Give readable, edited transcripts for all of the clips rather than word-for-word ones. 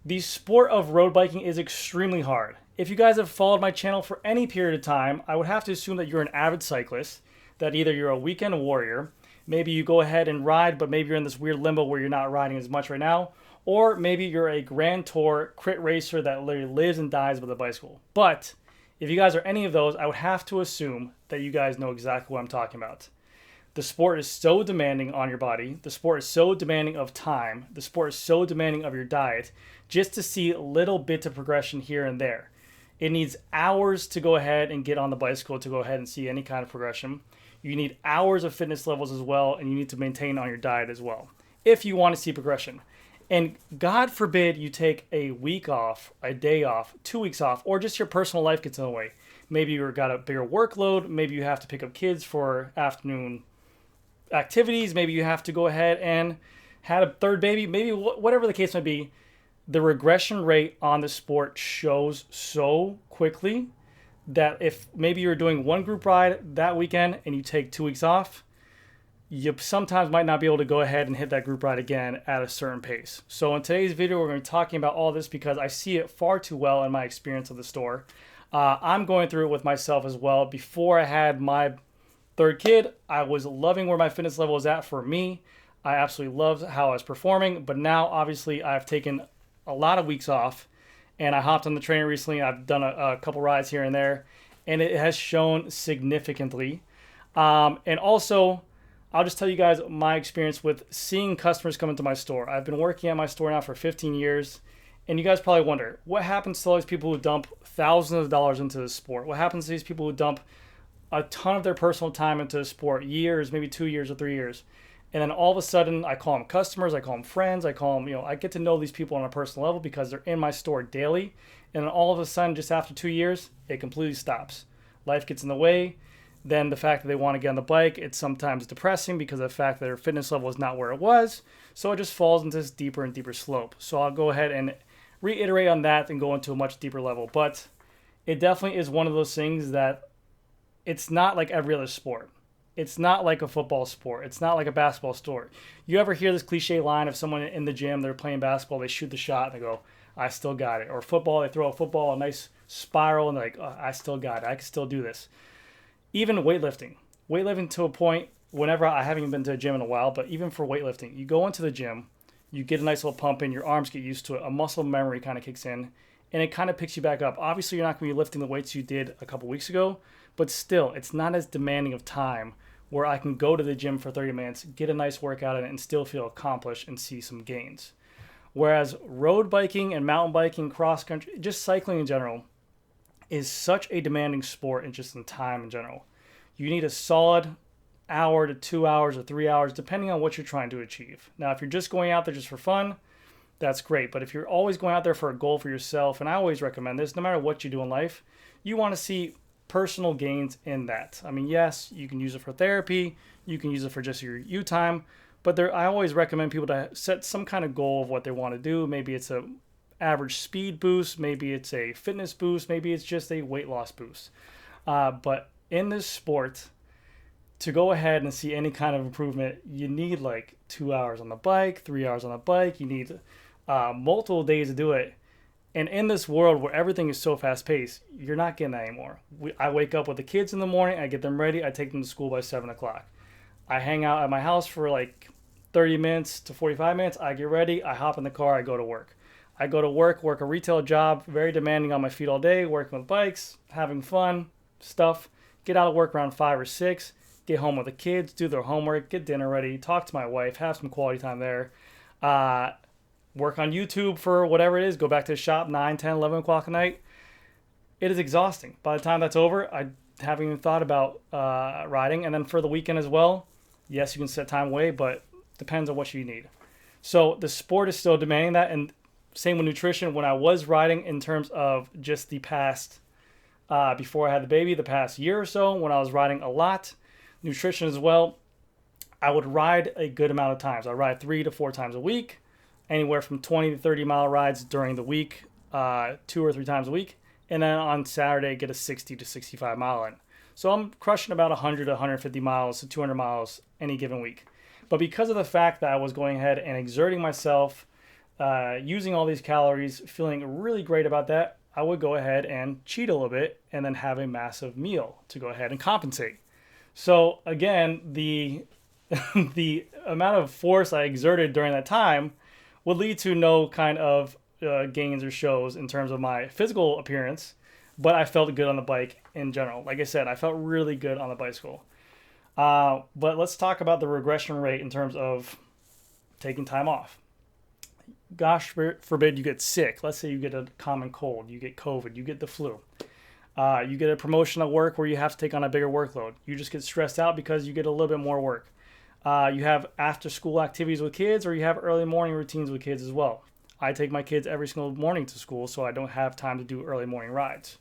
The sport of road biking is extremely hard. If you guys have followed my channel for any period of time, I would have to assume that you're an avid cyclist, that either you're a weekend warrior, maybe you go ahead and ride, but maybe you're in this weird limbo where you're not riding as much right now, or maybe you're a Grand Tour crit racer that literally lives and dies with a bicycle. But if you guys are any of those, I would have to assume that you guys know exactly what I'm talking about. The sport is so demanding on your body. The sport is so demanding of time. The sport is so demanding of your diet just to see little bits of progression here and there. It needs hours to go ahead and get on the bicycle to go ahead and see any kind of progression. You need hours of fitness levels as well, and you need to maintain on your diet as well if you want to see progression. And God forbid you take a week off, a day off, 2 weeks off, or just your personal life gets in the way. Maybe you've got a bigger workload. Maybe you have to pick up kids for afternoon activities. Maybe you have to go ahead and had a third baby. Maybe whatever the case might be, the regression rate on the sport shows so quickly that if maybe you're doing one group ride that weekend and you take 2 weeks off, you sometimes might not be able to go ahead and hit that group ride again at a certain pace. So in today's video, we're going to be talking about all this because I see it far too well in my experience of the store. I'm going through it with myself as well. Before I had my third kid, I was loving where my fitness level was at for me. I absolutely loved how I was performing, but now obviously I've taken a lot of weeks off and I hopped on the trainer recently. I've done a couple rides here and there and it has shown significantly. And also, I'll just tell you guys my experience with seeing customers come into my store. I've been working at my store now for 15 years. And you guys probably wonder, what happens to all these people who dump thousands of dollars into the sport? What happens to these people who dump a ton of their personal time into the sport, years, maybe 2 years or 3 years? And then all of a sudden, I call them customers, I call them friends, I call them, I get to know these people on a personal level because they're in my store daily. And then all of a sudden, just after 2 years, it completely stops. Life gets in the way. Then the fact that they want to get on the bike, it's sometimes depressing because of the fact that their fitness level is not where it was. So it just falls into this deeper and deeper slope. So I'll go ahead and reiterate on that and go into a much deeper level. But it definitely is one of those things that it's not like every other sport. It's not like a football sport. It's not like a basketball sport. You ever hear this cliche line of someone in the gym, they're playing basketball, they shoot the shot and they go, I still got it. Or football, they throw a football, a nice spiral, and they're like, oh, I still got it. I can still do this. Even weightlifting. Weightlifting to a point, whenever I haven't even been to a gym in a while, but even for weightlifting, you go into the gym, you get a nice little pump in, your arms get used to it, a muscle memory kind of kicks in, and it kind of picks you back up. Obviously, you're not going to be lifting the weights you did a couple weeks ago, but still, it's not as demanding of time where I can go to the gym for 30 minutes, get a nice workout in it, and still feel accomplished and see some gains. Whereas road biking and mountain biking, cross country, just cycling in general, is such a demanding sport and just in time in general. You need a solid hour to 2 hours or 3 hours, depending on what you're trying to achieve. Now, if you're just going out there just for fun, that's great. But if you're always going out there for a goal for yourself, and I always recommend this, no matter what you do in life, you want to see personal gains in that. I mean, yes, you can use it for therapy, you can use it for just your you time, but I always recommend people to set some kind of goal of what they want to do. Maybe it's a average speed boost, maybe it's a fitness boost, maybe it's just a weight loss boost. But in this sport, to go ahead and see any kind of improvement, you need like 2 hours on the bike, 3 hours on the bike. You need multiple days to do it. And in this world where everything is so fast paced, you're not getting that anymore. I wake up with the kids in the morning, I get them ready, I take them to school by 7 o'clock. I hang out at my house for like 30 minutes to 45 minutes, I get ready, I hop in the car, I go to work. I go to work a retail job, very demanding on my feet all day, working with bikes, having fun, stuff. Get out of work around 5 or 6, get home with the kids, do their homework, get dinner ready, talk to my wife, have some quality time there. Work on YouTube for whatever it is, go back to the shop 9, 10, 11 o'clock at night. It is exhausting. By the time that's over, I haven't even thought about riding. And then for the weekend as well, yes, you can set time away, but depends on what you need. So the sport is still demanding that, and same with nutrition. When I was riding in terms of just the past, before I had the baby, the past year or so, when I was riding a lot, nutrition as well, I would ride a good amount of times. I ride 3 to 4 times a week, anywhere from 20 to 30 mile rides during the week, 2 or 3 times a week. And then on Saturday, get a 60 to 65 mile in. So I'm crushing about 100 to 150 miles to 200 miles any given week. But because of the fact that I was going ahead and exerting myself, using all these calories, feeling really great about that, I would go ahead and cheat a little bit and then have a massive meal to go ahead and compensate. So again, the the amount of force I exerted during that time would lead to no kind of gains or shows in terms of my physical appearance, but I felt good on the bike in general. Like I said, I felt really good on the bicycle. But let's talk about the regression rate in terms of taking time off. Gosh forbid you get sick. Let's say you get a common cold, you get COVID, you get the flu. You get a promotion at work where you have to take on a bigger workload. You just get stressed out because you get a little bit more work. You have after school activities with kids, or you have early morning routines with kids as well. I take my kids every single morning to school, so I don't have time to do early morning rides.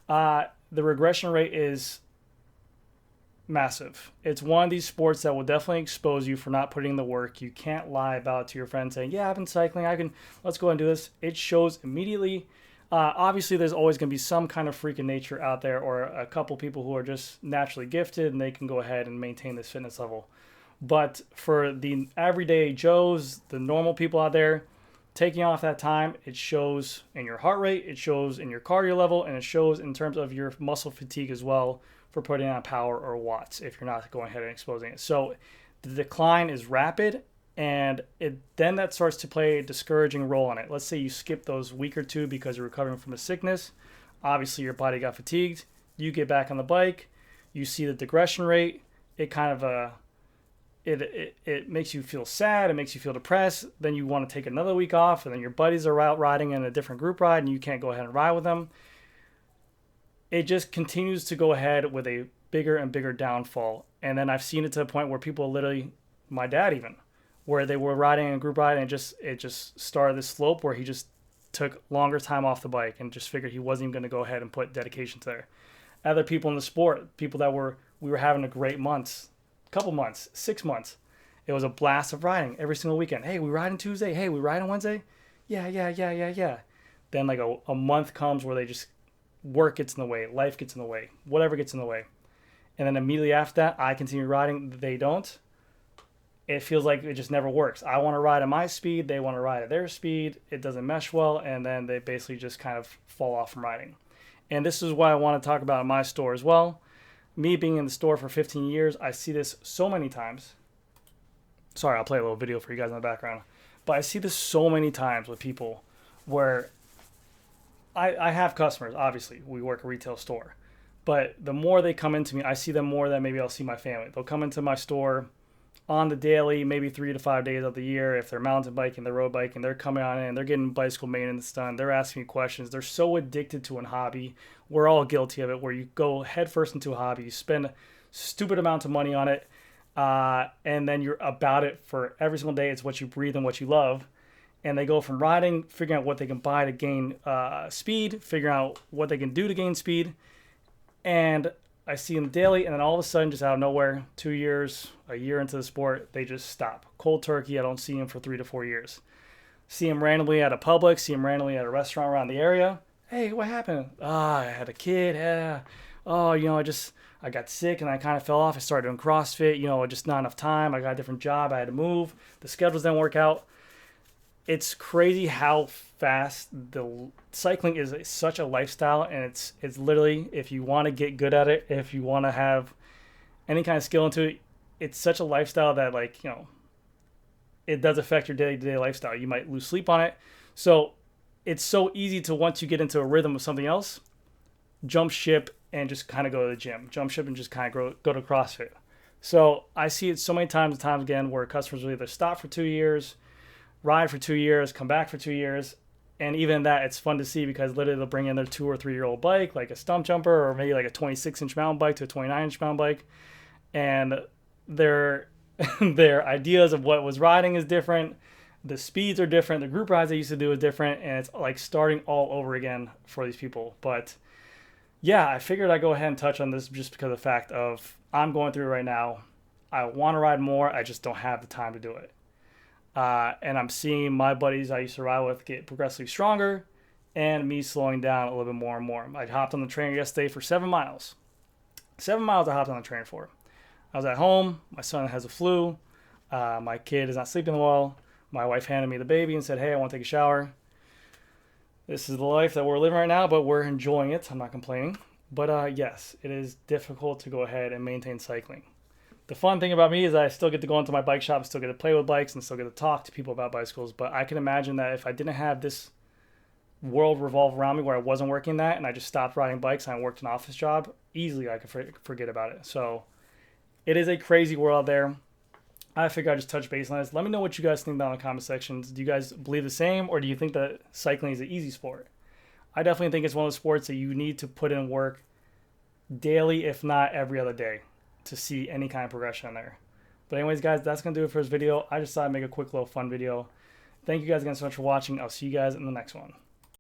The regression rate is massive. It's one of these sports that will definitely expose you for not putting in the work. You can't lie about it to your friends saying, yeah, I've been cycling, let's go and do this. It shows immediately. Obviously, there's always going to be some kind of freak of nature out there, or a couple people who are just naturally gifted and they can go ahead and maintain this fitness level. But for the everyday Joes, the normal people out there, taking off that time, it shows in your heart rate, it shows in your cardio level, and it shows in terms of your muscle fatigue as well for putting on power or watts if you're not going ahead and exposing it. So the decline is rapid, and then that starts to play a discouraging role on it. Let's say you skip those week or two because you're recovering from a sickness. Obviously, your body got fatigued. You get back on the bike. You see the digression rate. It kind of it makes you feel sad. It makes you feel depressed. Then you want to take another week off, and then your buddies are out riding in a different group ride, and you can't go ahead and ride with them. It just continues to go ahead with a bigger and bigger downfall. And then I've seen it to the point where people literally, my dad even, where they were riding in a group ride, and it just started this slope where he just took longer time off the bike and just figured he wasn't even going to go ahead and put dedication to there. Other people in the sport, people that we were having a great couple months, 6 months. It was a blast of riding every single weekend. Hey, we ride on Tuesday. Hey, we ride on Wednesday. Yeah. Then like a month comes where they just, work gets in the way, life gets in the way, whatever gets in the way. And then immediately after that, I continue riding. They don't. It feels like it just never works. I want to ride at my speed. They want to ride at their speed. It doesn't mesh well. And then they basically just kind of fall off from riding. And this is why I want to talk about in my store as well. Me being in the store for 15 years, I see this so many times. Sorry, I'll play a little video for you guys in the background. But I see this so many times with people where I have customers, obviously. We work a retail store. But the more they come into me, I see them more than maybe I'll see my family. They'll come into my store on the daily, maybe 3 to 5 days of the year. If they're mountain biking, they're road biking, they're coming on in, they're getting bicycle maintenance done, they're asking me questions. They're so addicted to a hobby. We're all guilty of it, where you go headfirst into a hobby, you spend a stupid amount of money on it, and then you're about it for every single day. It's what you breathe and what you love. And they go from riding, figuring out what they can buy to gain speed, figuring out what they can do to gain speed. And I see them daily, and then all of a sudden, just out of nowhere, 2 years, a year into the sport, they just stop. Cold turkey, I don't see them for 3 to 4 years. See them randomly at a Publix, see them randomly at a restaurant around the area. Hey, what happened? I had a kid. Yeah. Oh, I got sick and I kind of fell off. I started doing CrossFit, just not enough time. I got a different job. I had to move. The schedules didn't work out. It's crazy how fast the cycling is such a lifestyle, and it's literally, if you want to get good at it, if you want to have any kind of skill into it, it's such a lifestyle that it does affect your day-to-day lifestyle. You might lose sleep on it. So it's so easy to, once you get into a rhythm of something else, jump ship and just kind of go to the gym, jump ship and just kind of go to CrossFit. So I see it so many times and times again where customers will either stop for 2 years, ride for 2 years, come back for 2 years. And even that, it's fun to see because literally they'll bring in their 2 or 3 year old bike, like a stump jumper, or maybe like a 26-inch mountain bike to a 29-inch mountain bike. And their ideas of what was riding is different. The speeds are different. The group rides they used to do is different. And it's like starting all over again for these people. But yeah, I figured I'd go ahead and touch on this just because of the fact of I'm going through it right now. I want to ride more. I just don't have the time to do it. And I'm seeing my buddies I used to ride with get progressively stronger and me slowing down a little bit more and more. I hopped on the trainer yesterday for 7 miles. 7 miles I hopped on the trainer for. I was at home. My son has a flu. My kid is not sleeping well. My wife handed me the baby and said, hey, I want to take a shower. This is the life that we're living right now, but we're enjoying it. I'm not complaining. But yes, it is difficult to go ahead and maintain cycling. The fun thing about me is I still get to go into my bike shop, still get to play with bikes, and still get to talk to people about bicycles. But I can imagine that if I didn't have this world revolve around me where I wasn't working that and I just stopped riding bikes and I worked an office job, easily I could forget about it. So it is a crazy world out there. I figure I just touch base on this. Let me know what you guys think down in the comment sections. Do you guys believe the same, or do you think that cycling is an easy sport? I definitely think it's one of those sports that you need to put in work daily, if not every other day, to see any kind of progression in there. But anyways, guys, that's going to do it for this video. I just thought I'd make a quick little fun video. Thank you guys again so much for watching. I'll see you guys in the next one.